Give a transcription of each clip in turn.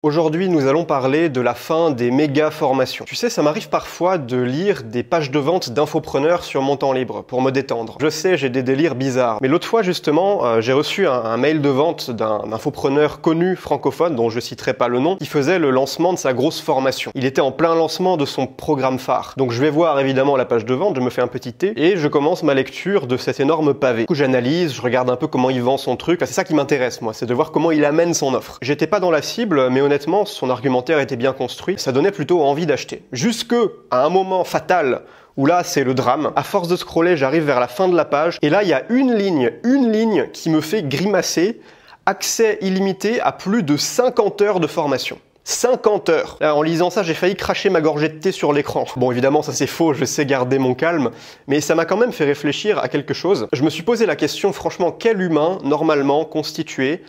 Aujourd'hui, nous allons parler de la fin des méga formations. Tu sais, ça m'arrive parfois de lire des pages de vente d'infopreneurs sur mon temps libre pour me détendre. Je sais, j'ai des délires bizarres. Mais l'autre fois, justement, j'ai reçu un mail de vente d'un infopreneur connu francophone, dont je citerai pas le nom, qui faisait le lancement de sa grosse formation. Il était en plein lancement de son programme phare. Donc je vais voir évidemment la page de vente, je me fais un petit thé et je commence ma lecture de cet énorme pavé. Du coup, j'analyse, je regarde un peu comment il vend son truc. C'est ça qui m'intéresse, moi, c'est de voir comment il amène son offre. J'étais pas dans la cible, mais honnêtement, son argumentaire était bien construit, ça donnait plutôt envie d'acheter. Jusque à un moment fatal où là, c'est le drame. À force de scroller, j'arrive vers la fin de la page, et là, il y a une ligne qui me fait grimacer. Accès illimité à plus de 50 heures de formation. 50 heures. Là, en lisant ça, j'ai failli cracher ma gorgée de thé sur l'écran. Bon, évidemment, ça c'est faux, je sais garder mon calme, mais ça m'a quand même fait réfléchir à quelque chose. Je me suis posé la question, franchement, quel humain, normalement constitué,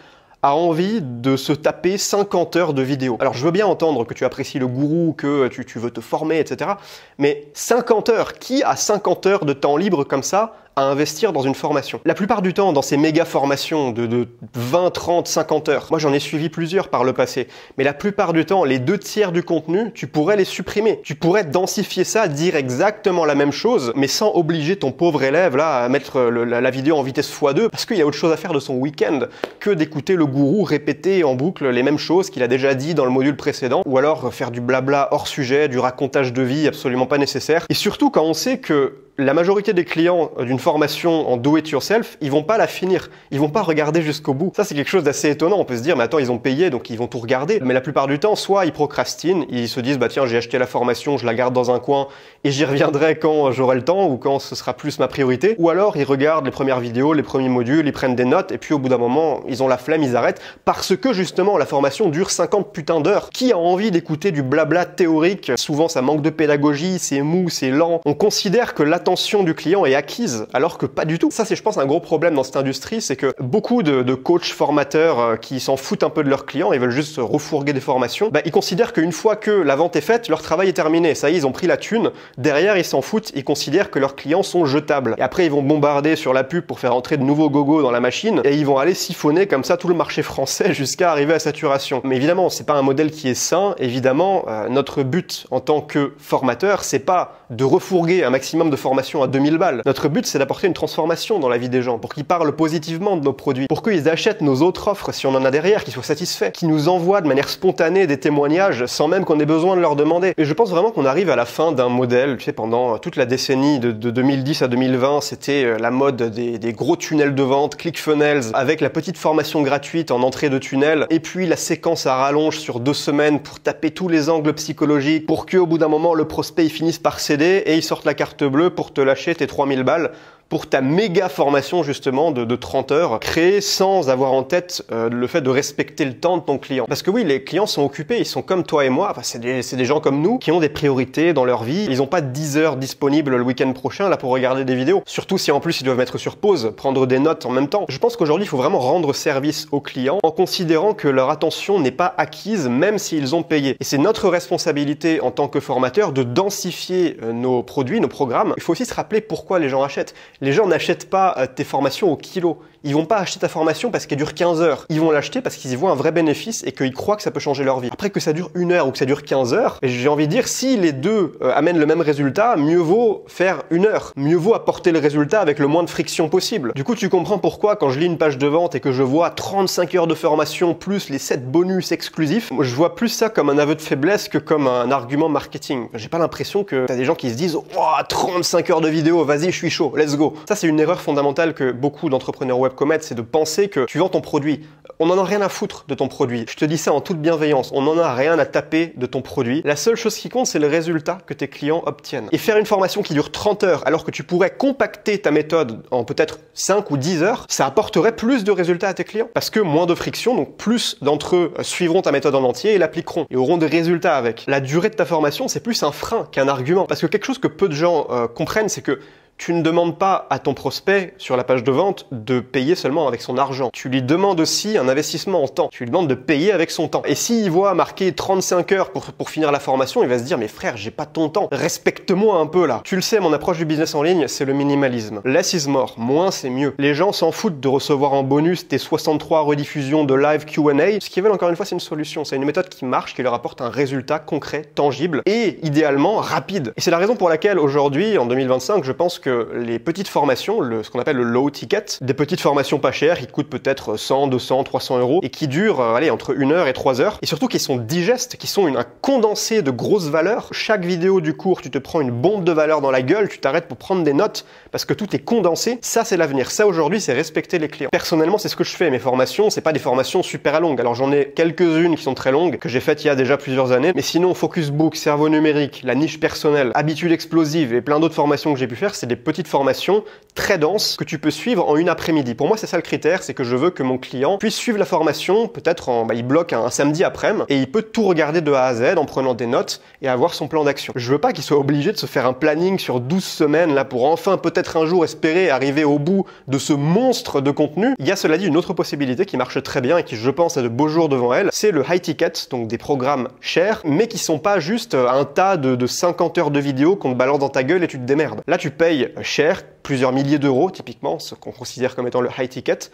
a envie de se taper 50 heures de vidéo? Alors je veux bien entendre que tu apprécies le gourou, que tu veux te former, etc. Mais 50 heures, qui a 50 heures de temps libre comme ça à investir dans une formation? La plupart du temps, dans ces méga formations de 20, 30, 50 heures, moi j'en ai suivi plusieurs par le passé, mais la plupart du temps, les 2/3 du contenu, tu pourrais les supprimer. Tu pourrais densifier ça, dire exactement la même chose, mais sans obliger ton pauvre élève là à mettre la vidéo en vitesse x2, parce qu'il y a autre chose à faire de son week-end que d'écouter le gourou répéter en boucle les mêmes choses qu'il a déjà dit dans le module précédent, ou alors faire du blabla hors sujet, du racontage de vie absolument pas nécessaire. Et surtout quand on sait que la majorité des clients d'une formation en do-it-yourself, ils vont pas la finir. Ils vont pas regarder jusqu'au bout. Ça, c'est quelque chose d'assez étonnant. On peut se dire, mais attends, ils ont payé, donc ils vont tout regarder. Mais la plupart du temps, soit ils procrastinent, ils se disent, bah tiens, j'ai acheté la formation, je la garde dans un coin et j'y reviendrai quand j'aurai le temps ou quand ce sera plus ma priorité. Ou alors, ils regardent les premières vidéos, les premiers modules, ils prennent des notes et puis au bout d'un moment, ils ont la flemme, ils arrêtent parce que justement, la formation dure 50 putains d'heures. Qui a envie d'écouter du blabla théorique? Souvent, ça manque de pédagogie, c'est mou, c'est lent. On considère que l'attention du client est acquise, alors que pas du tout. Ça, c'est, je pense, un gros problème dans cette industrie, c'est que beaucoup de coachs formateurs qui s'en foutent un peu de leurs clients, ils veulent juste refourguer des formations, bah, ils considèrent qu'une fois que la vente est faite, leur travail est terminé. Ça y est, ils ont pris la thune. Derrière, ils s'en foutent, ils considèrent que leurs clients sont jetables. Et après, ils vont bombarder sur la pub pour faire entrer de nouveaux gogos dans la machine, et ils vont aller siphonner comme ça tout le marché français jusqu'à arriver à saturation. Mais évidemment, c'est pas un modèle qui est sain. Évidemment, notre but en tant que formateur, c'est pas de refourguer un maximum de formations à 2000 balles. Notre but, c'est d'apporter une transformation dans la vie des gens, pour qu'ils parlent positivement de nos produits, pour qu'ils achètent nos autres offres si on en a derrière, qu'ils soient satisfaits, qu'ils nous envoient de manière spontanée des témoignages sans même qu'on ait besoin de leur demander. Et je pense vraiment qu'on arrive à la fin d'un modèle. Tu sais, pendant toute la décennie de 2010 à 2020, c'était la mode des gros tunnels de vente, ClickFunnels, avec la petite formation gratuite en entrée de tunnel, et puis la séquence à rallonge sur 2 semaines pour taper tous les angles psychologiques, pour qu'au bout d'un moment, le prospect il finisse par céder et il sorte la carte bleue pour te lâcher tes 3000 balles pour ta méga formation justement de 30 heures, créée sans avoir en tête le fait de respecter le temps de ton client. Parce que oui, les clients sont occupés, ils sont comme toi et moi, enfin, c'est des gens comme nous qui ont des priorités dans leur vie. Ils n'ont pas 10 heures disponibles le week-end prochain là pour regarder des vidéos. Surtout si en plus ils doivent mettre sur pause, prendre des notes en même temps. Je pense qu'aujourd'hui, il faut vraiment rendre service aux clients en considérant que leur attention n'est pas acquise même s'ils ont payé. Et c'est notre responsabilité en tant que formateur de densifier nos produits, nos programmes. Il faut aussi se rappeler pourquoi les gens achètent. Les gens n'achètent pas tes formations au kilo. Ils vont pas acheter ta formation parce qu'elle dure 15 heures. Ils vont l'acheter parce qu'ils y voient un vrai bénéfice et qu'ils croient que ça peut changer leur vie. Après que ça dure 1 heure ou que ça dure 15 heures, j'ai envie de dire, si les deux amènent le même résultat, mieux vaut faire 1 heure. Mieux vaut apporter le résultat avec le moins de friction possible. Du coup, tu comprends pourquoi quand je lis une page de vente et que je vois 35 heures de formation plus les 7 bonus exclusifs, moi, je vois plus ça comme un aveu de faiblesse que comme un argument marketing. J'ai pas l'impression que t'as des gens qui se disent « Oh, 35 heures de vidéo, vas-y, je suis chaud, let's go ». Ça, c'est une erreur fondamentale que beaucoup d'entrepreneurs web commettent, c'est de penser que tu vends ton produit. On n'en a rien à foutre de ton produit. Je te dis ça en toute bienveillance. On n'en a rien à taper de ton produit. La seule chose qui compte, c'est le résultat que tes clients obtiennent. Et faire une formation qui dure 30 heures, alors que tu pourrais compacter ta méthode en peut-être 5 ou 10 heures, ça apporterait plus de résultats à tes clients. Parce que moins de friction, donc plus d'entre eux suivront ta méthode en entier et l'appliqueront et auront des résultats avec. La durée de ta formation, c'est plus un frein qu'un argument. Parce que quelque chose que peu de gens comprennent, c'est que Tu ne demandes pas à ton prospect sur la page de vente de payer seulement avec son argent. Tu lui demandes aussi un investissement en temps. Tu lui demandes de payer avec son temps. Et s'il voit marqué 35 heures pour finir la formation, il va se dire mais frère, j'ai pas ton temps. Respecte-moi un peu là. Tu le sais, mon approche du business en ligne, c'est le minimalisme. Less is more. Moins c'est mieux. Les gens s'en foutent de recevoir en bonus tes 63 rediffusions de live Q&A. Ce qu'ils veulent encore une fois, c'est une solution. C'est une méthode qui marche, qui leur apporte un résultat concret, tangible et idéalement rapide. Et c'est la raison pour laquelle aujourd'hui, en 2025, je pense que les petites formations, ce qu'on appelle le low ticket, des petites formations pas chères qui coûtent peut-être 100, 200, 300 euros et qui durent entre 1 heure et 3 heures et surtout qui sont digestes, qui sont un condensé de grosses valeurs. Chaque vidéo du cours, tu te prends une bombe de valeur dans la gueule, tu t'arrêtes pour prendre des notes parce que tout est condensé. Ça, c'est l'avenir. Ça, aujourd'hui, c'est respecter les clients. Personnellement, c'est ce que je fais. Mes formations, c'est pas des formations super longues. Alors, j'en ai quelques-unes qui sont très longues, que j'ai faites il y a déjà plusieurs années. Mais sinon, Focus Book, cerveau numérique, la niche personnelle, habitude explosive et plein d'autres formations que j'ai pu faire, c'est des petites formations très denses que tu peux suivre en une après-midi. Pour moi, c'est ça le critère, c'est que je veux que mon client puisse suivre la formation, peut-être il bloque un samedi après-midi et il peut tout regarder de A à Z en prenant des notes et avoir son plan d'action. Je veux pas qu'il soit obligé de se faire un planning sur 12 semaines là pour enfin peut-être un jour espérer arriver au bout de ce monstre de contenu. Il y a cela dit une autre possibilité qui marche très bien et qui je pense a de beaux jours devant elle, c'est le high ticket, donc des programmes chers mais qui sont pas juste un tas de 50 heures de vidéos qu'on te balance dans ta gueule et tu te démerdes. Là tu payes cher, plusieurs milliers d'euros typiquement, ce qu'on considère comme étant le high ticket,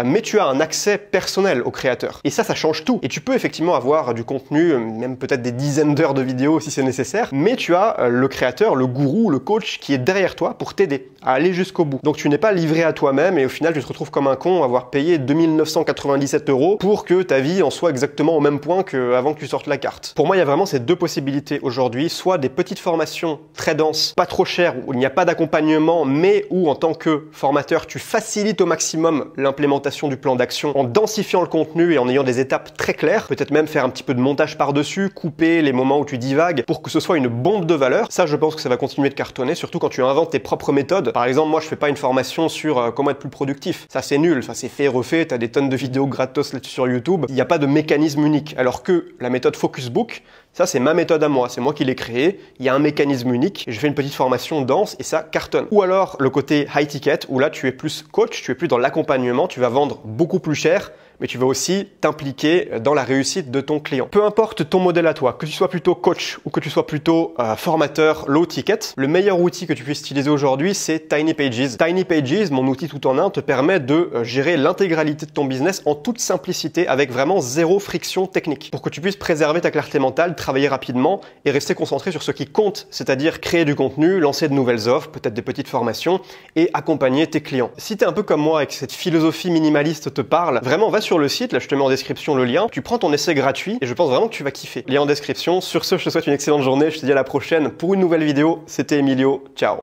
mais tu as un accès personnel au créateur. Et ça change tout. Et tu peux effectivement avoir du contenu, même peut-être des dizaines d'heures de vidéos si c'est nécessaire, mais tu as le créateur, le gourou, le coach qui est derrière toi pour t'aider à aller jusqu'au bout. Donc tu n'es pas livré à toi-même et au final tu te retrouves comme un con à avoir payé 2997 euros pour que ta vie en soit exactement au même point qu'avant que tu sortes la carte. Pour moi, il y a vraiment ces deux possibilités aujourd'hui, soit des petites formations très denses, pas trop chères, où il n'y a pas d'accompagnement, mais où en tant que formateur, tu facilites au maximum l'implémentation du plan d'action en densifiant le contenu et en ayant des étapes très claires, peut-être même faire un petit peu de montage par-dessus, couper les moments où tu divagues pour que ce soit une bombe de valeur. Ça, je pense que ça va continuer de cartonner, surtout quand tu inventes tes propres méthodes. Par exemple, moi, je fais pas une formation sur comment être plus productif. Ça, c'est nul. Ça, c'est fait et refait. T'as des tonnes de vidéos gratos là-dessus sur YouTube. Il n'y a pas de mécanisme unique. Alors que la méthode Focus Book, ça, c'est ma méthode à moi. C'est moi qui l'ai créée. Il y a un mécanisme unique. Je fais une petite formation dense et ça cartonne. Ou alors, le côté high ticket, où là, tu es plus coach, tu es plus dans l'accompagnement, tu vas vendre beaucoup plus cher, mais tu vas aussi t'impliquer dans la réussite de ton client. Peu importe ton modèle à toi, que tu sois plutôt coach ou que tu sois plutôt formateur low ticket, le meilleur outil que tu puisses utiliser aujourd'hui, c'est Tiny Pages. Tiny Pages, mon outil tout en un, te permet de gérer l'intégralité de ton business en toute simplicité avec vraiment zéro friction technique pour que tu puisses préserver ta clarté mentale, travailler rapidement et rester concentré sur ce qui compte, c'est-à-dire créer du contenu, lancer de nouvelles offres, peut-être des petites formations et accompagner tes clients. Si tu es un peu comme moi et que cette philosophie minimaliste te parle, vraiment va sur le site, là je te mets en description le lien, tu prends ton essai gratuit et je pense vraiment que tu vas kiffer. Lien en description. Sur ce, je te souhaite une excellente journée, je te dis à la prochaine pour une nouvelle vidéo. C'était Emilio, ciao.